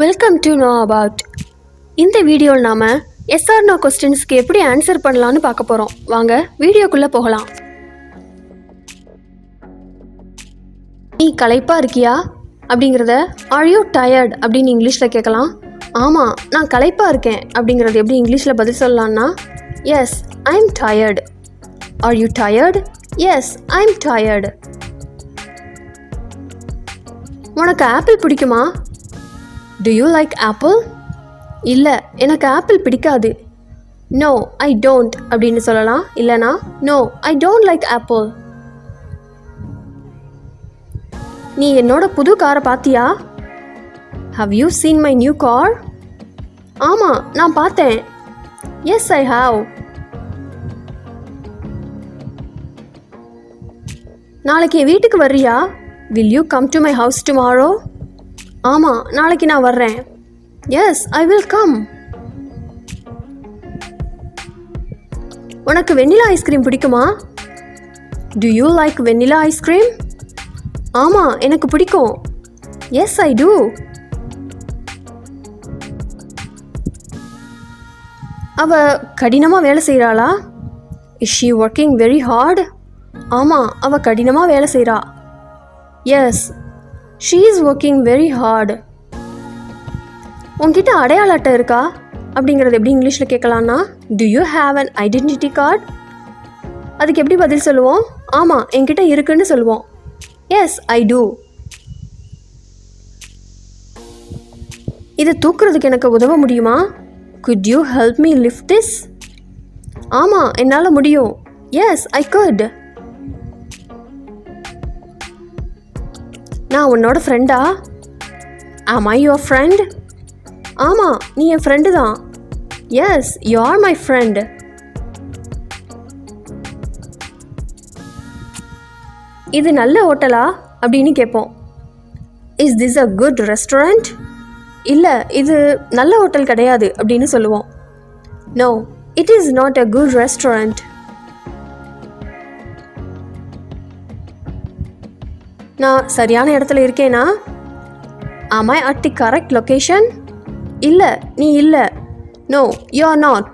Welcome to know about. இந்த வீடியோவில் நாம் எஸ்ஆர் நோ கொஸ்டின்ஸ்க்கு எப்படி ஆன்சர் பண்ணலான்னு பார்க்க போகிறோம். வாங்க வீடியோக்குள்ளே போகலாம். நீ களைப்பாக இருக்கியா அப்படிங்கிறத ஆர் யூ டயர்ட் அப்படின்னு இங்கிலீஷில் கேட்கலாம். ஆமாம், நான் களைப்பாக இருக்கேன் அப்படிங்கிறது எப்படி இங்கிலீஷில் பதில் சொல்லலான்னா, yes I am tired. Are you tired? Yes I am tired. உனக்கு ஆப்பிள் பிடிக்குமா? Do you like apple? இல்லை, எனக்கு ஆப்பிள் பிடிக்காது. No, I don't அப்படின்னு சொல்லலாம். இல்லைனா No, I don't like apple. நீ என்னோட புது காரை பார்த்தியா? Have you seen my new car? ஆமாம், நான் பார்த்தேன். Yes, I have. நாளைக்கு என் வீட்டுக்கு வர்றியா? Will you come to my house tomorrow? ஆமாம், நாளைக்கு நான் வர்றேன். Yes, I will come. உனக்கு வெண்ணிலா ஐஸ்கிரீம் பிடிக்குமா? Do you like vanilla ice cream? ஆமாம், எனக்கு பிடிக்கும். Yes, I do. அவ கடினமாக வேலை செய்கிறாளா? Is she working very hard? ஆமாம், அவ கடினமாக வேலை செய்கிறா. Yes, she is working very hard. உன்கிட்ட அடையாள அட்டை இருக்கா அப்படிங்கிறது எப்படி இங்கிலீஷில் கேட்கலான்னா, do you have an identity card? அதுக்கு எப்படி பதில் சொல்லுவோம்? ஆமாம், என்கிட்ட இருக்குன்னு சொல்லுவோம். Yes, I do. இதை தூக்குறதுக்கு எனக்கு உதவ முடியுமா? could you help me lift this? ஆமாம், என்னால் முடியும். Yes, I could. நான் உன்னோட ஃப்ரெண்டா? ஆம் ஐ யுவர் ஃப்ரெண்ட்? ஆமாம், நீ என் ஃப்ரெண்டு தான். Yes, you are my friend. இது நல்ல ஹோட்டலா அப்படின்னு கேட்போம். Is this a good restaurant? இல்லை, இது நல்ல ஹோட்டல் கிடையாது அப்படின்னு சொல்லுவோம். No, it is not a good restaurant. நான் சரியான இடத்துல இருக்கேனா? am I at the correct location? இல்லை, நீ இல்லை. no, you are not.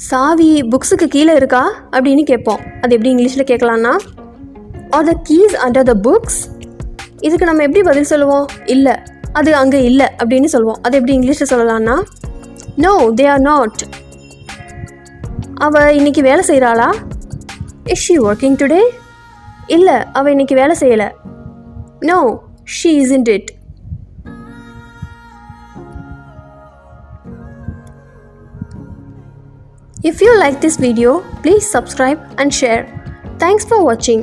சாவி புக்ஸுக்கு கீழே இருக்கா அப்படின்னு கேட்போம். அது எப்படி இங்கிலீஷில் கேட்கலான்னா, are the keys under the books? இதுக்கு நம்ம எப்படி பதில் சொல்லுவோம்? இல்லை, அது அங்கே இல்லை அப்படின்னு சொல்லுவோம். அது எப்படி இங்கிலீஷில் சொல்லலான்னா, no, they are not. அவள் இன்னைக்கு வேலை செய்கிறாளா? Is she working today? இல்லை, அவள் இன்னைக்கு வேலை செய்யலை. No, she isn't it. If you like this video, please subscribe and share. Thanks for watching.